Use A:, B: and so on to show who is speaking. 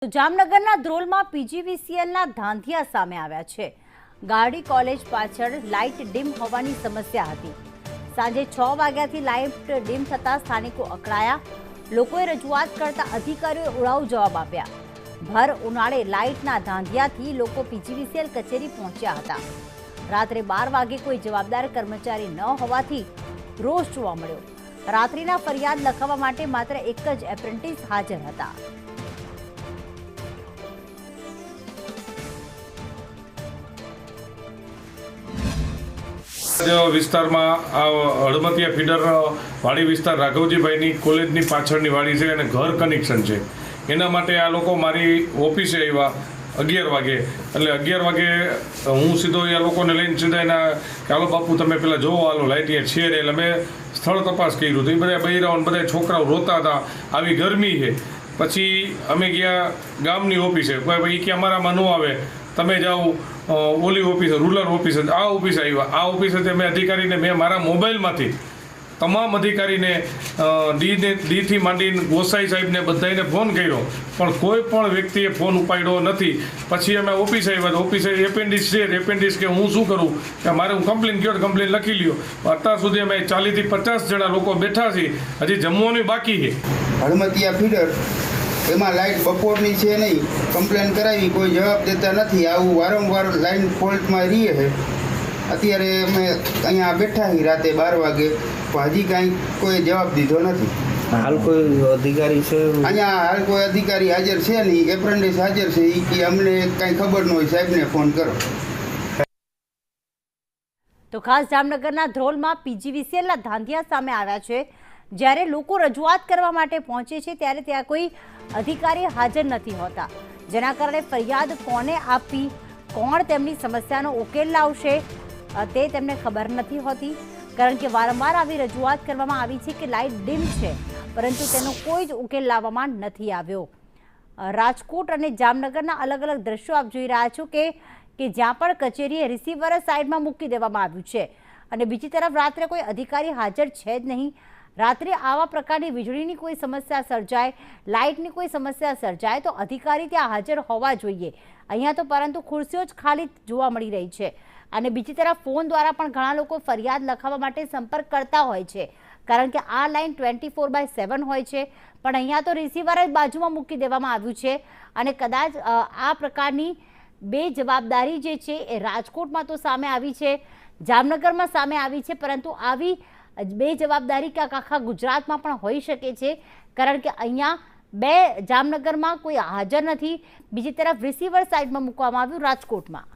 A: તો જામનગરના ધ્રોલમાં પીજીવીસીએલના ધાંધિયા સામે આવ્યા છે। ગાડી કોલેજ પાછળ લાઇટ ડીમ હોવાની સમસ્યા હતી। સાંજે 6 વાગ્યાથી લાઇટ ડીમ થતા સ્થાનિકો અકળાયા। લોકોએ રજૂઆત કરતા અધિકારીઓએ ઉડાવ જવાબ આપ્યા। ભર ઉનાળે લાઇટના ધાંધિયાથી લોકો પીજીવીસીએલ કચેરી પહોંચ્યા હતા। રાત્રે 12 વાગે કોઈ જવાબદાર કર્મચારી ન હોવાથી રોષ જોવા મળ્યો। રાત્રિના ફરિયાદ લખાવવા માટે માત્ર એક જ એપ્રેન્ટિસ હાજર હતા।
B: વિસ્તારમાં હળમતિયા ફીડર વાડી વિસ્તાર રાઘવજીભાઈની કોલેજની પાછળની વાડી છે અને ઘર કનેક્શન છે। એના માટે આ લોકો મારી ઓફિસે આવ્યા 11 વાગે। એટલે 11 વાગે હું સીધો એ લોકોને લઈને સીધા એના કે હાલો બાપુ તમે પેલા જોવો હાલો લાઇટ અહીંયા છે ને। એટલે મેં સ્થળ તપાસ કર્યું તો એ બધા બૈરાઓ બધા છોકરાઓ રોતા હતા, આવી ગરમી છે। પછી અમે ગયા ગામની ઓફિસે, ભાઈ કે અમારામાં ન આવે, તમે જાઓ ઓલી ઓફિસે, રૂરલ ઓફિસે, આ ઓફિસે આવ્યા। આ ઓફિસેથી મેં અધિકારીને મેં મારા મોબાઈલમાંથી તમામ અધિકારીને ડીથી માંડીને ગોસાઈ સાહેબને બધાને ફોન કર્યો, પણ કોઈ પણ વ્યક્તિએ ફોન ઉપાડ્યો નથી। પછી અમે ઓફિસે આવ્યા, ઓફિસે એપેન્ડિક્સ છે, એપેન્ડિક્સ કે હું શું કરું કે મારે હું કમ્પ્લેન કર્યો, કમ્પ્લેન લખી લ્યો। અત્યાર સુધી અમે 40 થી 50 જણા લોકો બેઠા છીએ, હજી જમવાનું બાકી છે।
C: હળમતિયા ફીડર એમાં લાઇટ બપોરની છે નહીં, કમ્પ્લેન કરાવી કોઈ જવાબ દેતા નથી। આવું વારંવાર લાઇન ફોલ્ટમાં રહીએ છે। અત્યારે અમે અહીંયા બેઠા છીએ રાતે 12 વાગે, પણ હજી કાંઈ કોઈ જવાબ દીધો નથી।
D: હાલ કોઈ અધિકારી છે
C: અહીંયા? હાલ કોઈ અધિકારી હાજર છે નહીં, એપ્રેન્ટિસ હાજર છે, એ કે અમને કાંઈ ખબર ન હોય, સાહેબને ફોન કરો।
A: તો ખાસ જામનગરના ધ્રોલમાં પીજીવીસીએલના ધાંધિયા સામે આવ્યા છે। જ્યારે લોકો રજૂઆત કરવા માટે પહોંચે છે ત્યારે ત્યાં કોઈ અધિકારી હાજર નથી હોતા, જેના કારણે ફરિયાદ કોને આપવી, કોણ તેમની સમસ્યાનો ઉકેલ લાવશે તે તેમને ખબર નથી હોતી। કારણ કે વારંવાર આવી રજૂઆત કરવામાં આવી છે કે લાઇટ ડીમ છે, પરંતુ તેનો કોઈ જ ઉકેલ લાવવામાં નથી આવ્યો। રાજકોટ અને જામનગરના અલગ અલગ દ્રશ્યો આપ જોઈ રહ્યા છો કે જ્યાં પણ કચેરીએ રિસીવર સાઈડમાં મૂકી દેવામાં આવ્યું છે અને બીજી તરફ રાત્રે કોઈ અધિકારી હાજર છે જ નહીં। રાત્રે આવા પ્રકારની વીજળીની કોઈ સમસ્યા સર્જાય, લાઇટની કોઈ સમસ્યા સર્જાય તો અધિકારી ત્યાં હાજર હોવા જોઈએ। અહીંયા તો પરંતુ ખુરશીઓ જ ખાલી જોવા મળી રહી છે અને બીજી તરફ ફોન દ્વારા પણ ઘણા લોકો ફરિયાદ લખાવવા માટે સંપર્ક કરતા હોય છે, કારણ કે આ લાઇન 24/7 હોય છે, પણ અહીંયા તો રિસીવર જ બાજુમાં મૂકી દેવામાં આવ્યું છે અને કદાચ આ પ્રકારની બે જવાબદારી જે છે એ રાજકોટમાં તો સામે આવી છે, જામનગરમાં સામે આવી છે, પરંતુ આવી બે જવાબદારી ક્યાંક આખા ગુજરાતમાં પણ હોઈ શકે છે। કારણ કે અહીંયા જામનગરમાં કોઈ હાજર નથી, બીજી તરફ રિસીવર સાઈડમાં મૂકવામાં આવ્યું રાજકોટમાં।